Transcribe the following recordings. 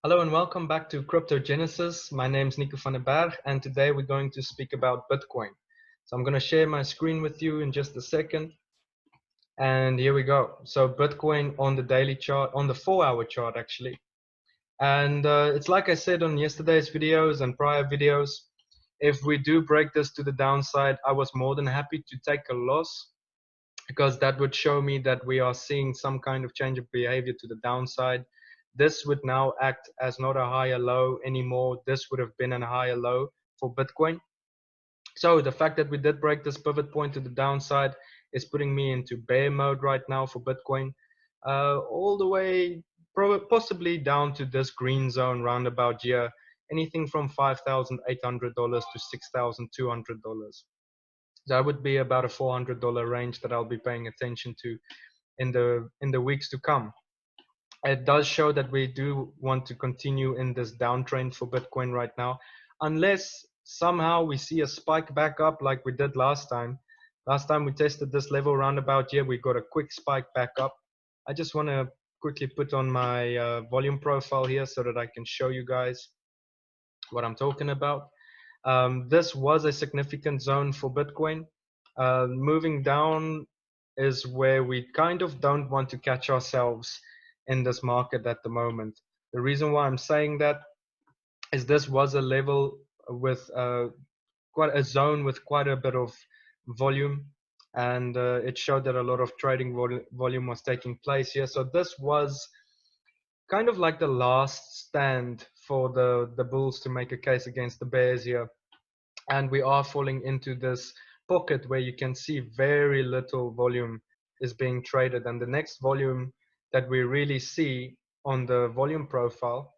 Hello and welcome back to Crypto Genesis. My name is Nico van den Berg and today we're going to speak about Bitcoin. So I'm going to share my screen with you in just a second. And here we go. So Bitcoin on the daily chart, on the 4-hour chart actually. And it's like I said on yesterday's videos and prior videos, if we do break this to the downside, I was more than happy to take a loss because that would show me that we are seeing some kind of change of behavior to the downside. This would now act as not a higher low anymore. This would have been a higher low for Bitcoin. So the fact that we did break this pivot point to the downside is putting me into bear mode right now for Bitcoin, all the way possibly down to this green zone roundabout here, anything from $5,800 to $6,200. That would be about a $400 range that I'll be paying attention to in the weeks to come. It does show that we do want to continue in this downtrend for Bitcoin right now, unless somehow we see a spike back up like we did last time. Last time we tested this level roundabout here, we got a quick spike back up. I just want to quickly put on my volume profile here so that I can show you guys what I'm talking about. This was a significant zone for Bitcoin. Moving down is where we kind of don't want to catch ourselves in this market at the moment. The reason why I'm saying that is this was a level with quite a zone with quite a bit of volume, and it showed that a lot of trading volume was taking place here. So this was kind of like the last stand for the bulls to make a case against the bears here, and we are falling into this pocket where you can see very little volume is being traded, and the next volume that we really see on the volume profile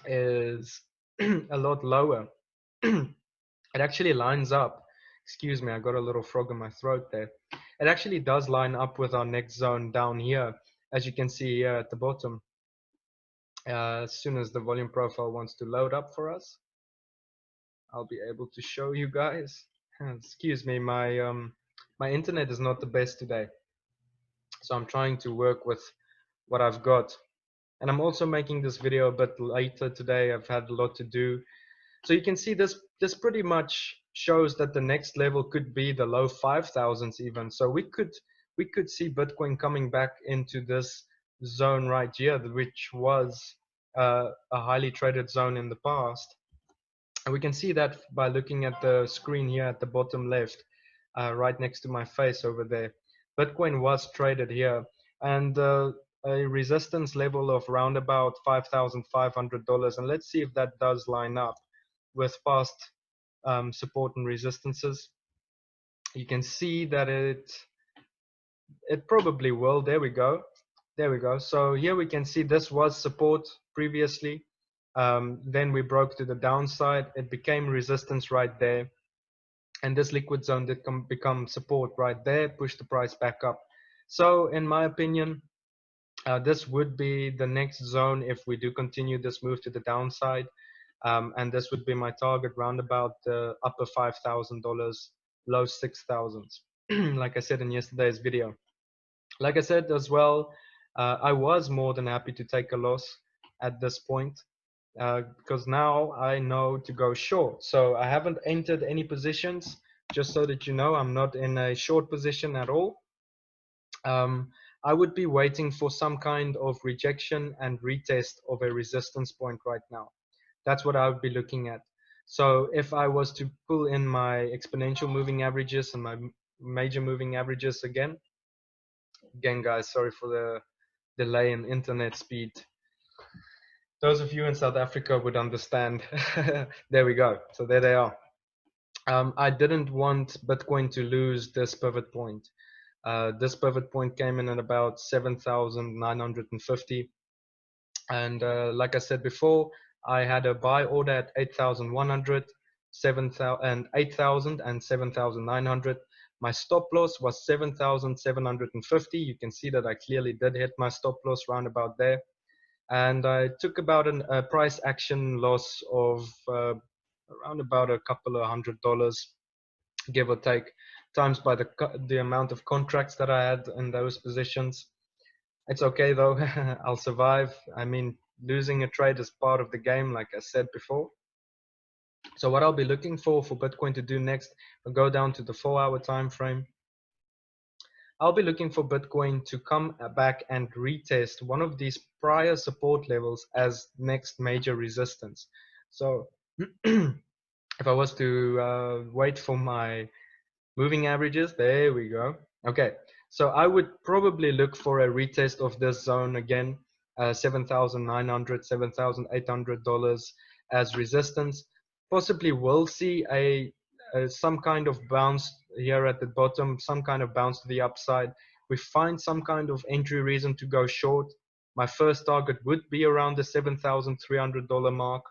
is a lot lower. It actually lines up, excuse me, I got a little frog in my throat there. It actually does line up with our next zone down here, as you can see here at the bottom. As soon as the volume profile wants to load up for us, I'll be able to show you guys. Excuse me, my internet is not the best today, so I'm trying to work with what I've got. And I'm also making this video a bit later today. I've had a lot to do. So you can see this pretty much shows that the next level could be the low 5,000s even. So we could see Bitcoin coming back into this zone right here, which was a highly traded zone in the past. And we can see that by looking at the screen here at the bottom left, right next to my face over there. Bitcoin was traded here, and a resistance level of around about $5,500. And let's see if that does line up with past support and resistances. You can see that it probably will. There we go. There we go. So here we can see this was support previously. Then we broke to the downside. It became resistance right there. And this liquid zone did become support right there, push the price back up. So in my opinion, this would be the next zone if we do continue this move to the downside. And this would be my target round about the upper $5,000, low 6,000s, like I said in yesterday's video. Like I said as well, I was more than happy to take a loss at this point because now I know to go short. So I haven't entered any positions, just so that you know, I'm not in a short position at all. I would be waiting for some kind of rejection and retest of a resistance point right now. That's what I would be looking at. So if I was to pull in my exponential moving averages and my major moving averages again guys, sorry for the delay in internet speed. Those of you in South Africa would understand. There we go. So there they are. I didn't want Bitcoin to lose this pivot point. This pivot point came in at about 7,950. And like I said before, I had a buy order at 8,100, 7,000, 8,000 and 7,900. My stop loss was 7,750. You can see that I clearly did hit my stop loss round about there. And I took about a price action loss of around about a couple of $100, give or take, times by the amount of contracts that I had in those positions. It's okay though. I'll survive. I mean, losing a trade is part of the game, like I said before. So what I'll be looking for Bitcoin to do next, I'll go down to the 4-hour time frame. I'll be looking for Bitcoin to come back and retest one of these prior support levels as next major resistance. So if I was to wait for my moving averages, there we go. Okay, so I would probably look for a retest of this zone again, $7,900, $7,800 as resistance. Possibly will see some kind of bounce here at the bottom, some kind of bounce to the upside. We find some kind of entry reason to go short. My first target would be around the $7,300 mark.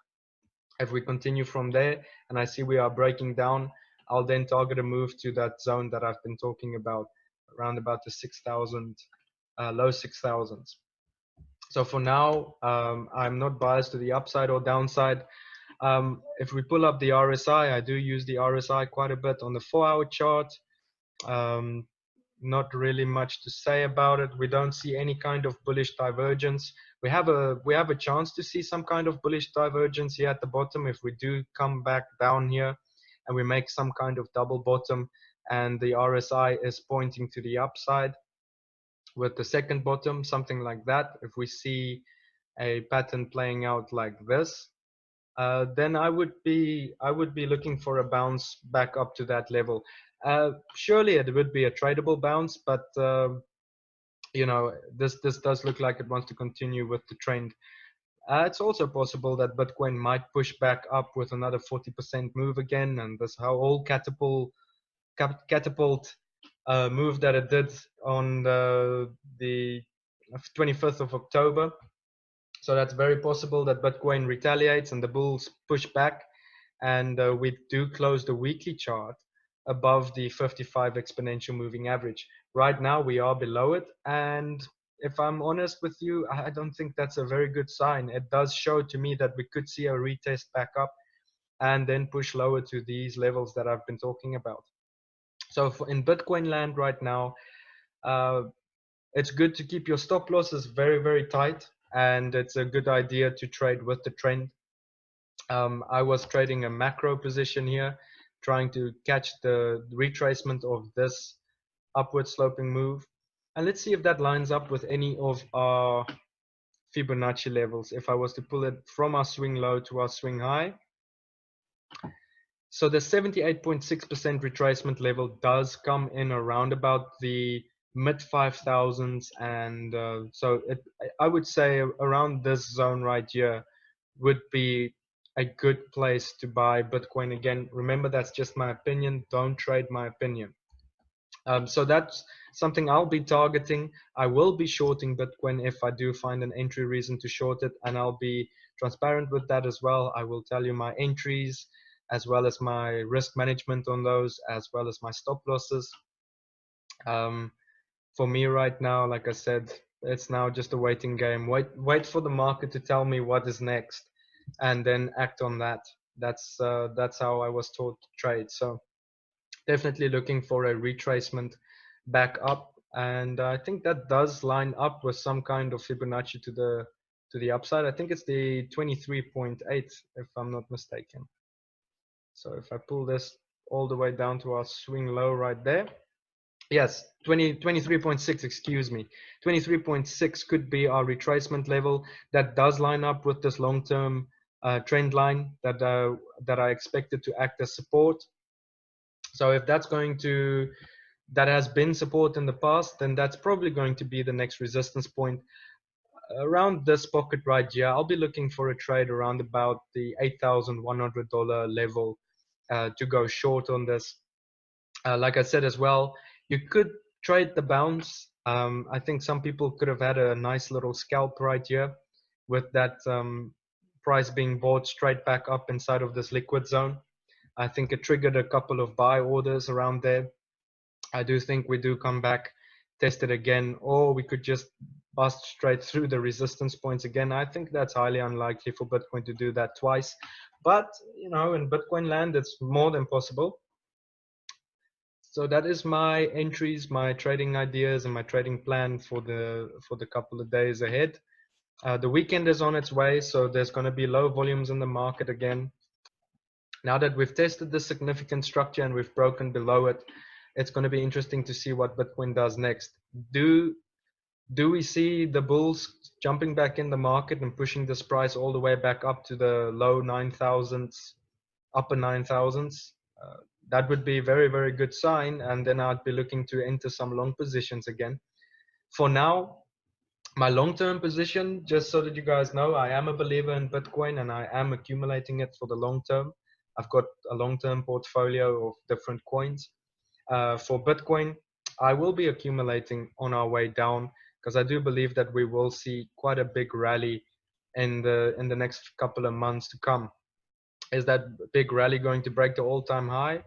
If we continue from there and I see we are breaking down, I'll then target a move to that zone that I've been talking about, around about the 6,000, low 6,000s. So for now, I'm not biased to the upside or downside. If we pull up the RSI, I do use the RSI quite a bit on the 4-hour chart. Not really much to say about it. We don't see any kind of bullish divergence. We have a chance to see some kind of bullish divergence here at the bottom if we do come back down here and we make some kind of double bottom and the RSI is pointing to the upside with the second bottom, something like that. If we see a pattern playing out like this, then I would be looking for a bounce back up to that level. Surely it would be a tradable bounce, but you know, this does look like it wants to continue with the trend. It's also possible that Bitcoin might push back up with another 40% move again, and this how all catapult move that it did on the 25th of October. So that's very possible that Bitcoin retaliates and the bulls push back, and we do close the weekly chart above the 55 exponential moving average. Right now we are below it, and if I'm honest with you, I don't think that's a very good sign. It does show to me that we could see a retest back up and then push lower to these levels that I've been talking about. So in Bitcoin land right now, it's good to keep your stop losses very, very tight, and it's a good idea to trade with the trend. I was trading a macro position here, trying to catch the retracement of this upward sloping move. And let's see if that lines up with any of our Fibonacci levels. If I was to pull it from our swing low to our swing high. So the 78.6% retracement level does come in around about the mid 5,000s. And so I would say around this zone right here would be a good place to buy Bitcoin. Again, remember, that's just my opinion. Don't trade my opinion. So that's something I'll be targeting. I will be shorting Bitcoin if I do find an entry reason to short it, and I'll be transparent with that as well. I will tell you my entries as well as my risk management on those, as well as my stop losses. For me right now, like I said, it's now just a waiting game. Wait for the market to tell me what is next, and then act on that. That's how I was taught to trade. So definitely looking for a retracement back up, and I think that does line up with some kind of Fibonacci to the upside. I think it's the 23.8 if I'm not mistaken. So if I pull this all the way down to our swing low right there, yes, 23.6, excuse me. 23.6 could be our retracement level. That does line up with this long-term trend line that I expected to act as support. So if that has been support in the past, then that's probably going to be the next resistance point. Around this pocket right here, I'll be looking for a trade around about the $8,100 level to go short on this. Like I said as well, you could trade the bounce. I think some people could have had a nice little scalp right here with that price being bought straight back up inside of this liquid zone. I think it triggered a couple of buy orders around there. I do think we do come back, test it again, or we could just bust straight through the resistance points again. I think that's highly unlikely for Bitcoin to do that twice. But, you know, in Bitcoin land, it's more than possible. So that is my entries, my trading ideas, and my trading plan for the couple of days ahead. The weekend is on its way, so there's going to be low volumes in the market again. Now that we've tested the significant structure and we've broken below it, it's going to be interesting to see what Bitcoin does next. Do we see the bulls jumping back in the market and pushing this price all the way back up to the low 9,000s, upper 9,000s? That would be a very, very good sign. And then I'd be looking to enter some long positions again. For now, my long-term position, just so that you guys know, I am a believer in Bitcoin and I am accumulating it for the long term. I've got a long-term portfolio of different coins. For Bitcoin, I will be accumulating on our way down because I do believe that we will see quite a big rally in the next couple of months to come. Is that big rally going to break the all-time high?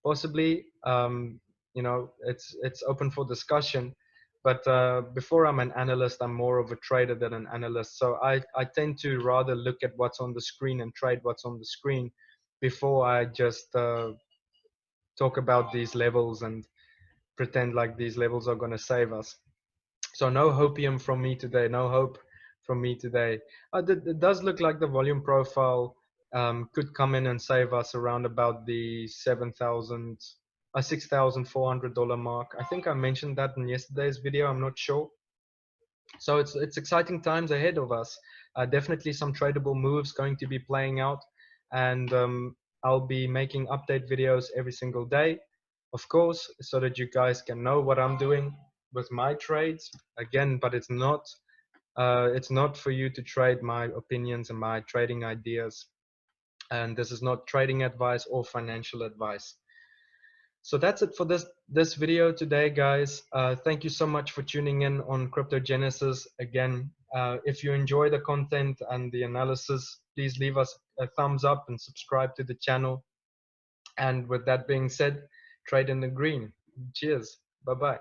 Possibly. It's open for discussion. But before I'm an analyst, I'm more of a trader than an analyst. So I tend to rather look at what's on the screen and trade what's on the screen before I just talk about these levels and pretend like these levels are going to save us. So no hopium from me today. No hope from me today. It does look like the volume profile could come in and save us around about the $6,400 mark. I think I mentioned that in yesterday's video. I'm not sure. So it's exciting times ahead of us. Definitely some tradable moves going to be playing out, and I'll be making update videos every single day, of course, so that you guys can know what I'm doing with my trades. Again, but it's not for you to trade my opinions and my trading ideas, and this is not trading advice or financial advice. So that's it for this video today, guys. Thank you so much for tuning in on Crypto Genesis. Again, if you enjoy the content and the analysis, please leave us a thumbs up and subscribe to the channel. And with that being said, trade in the green. Cheers. Bye-bye.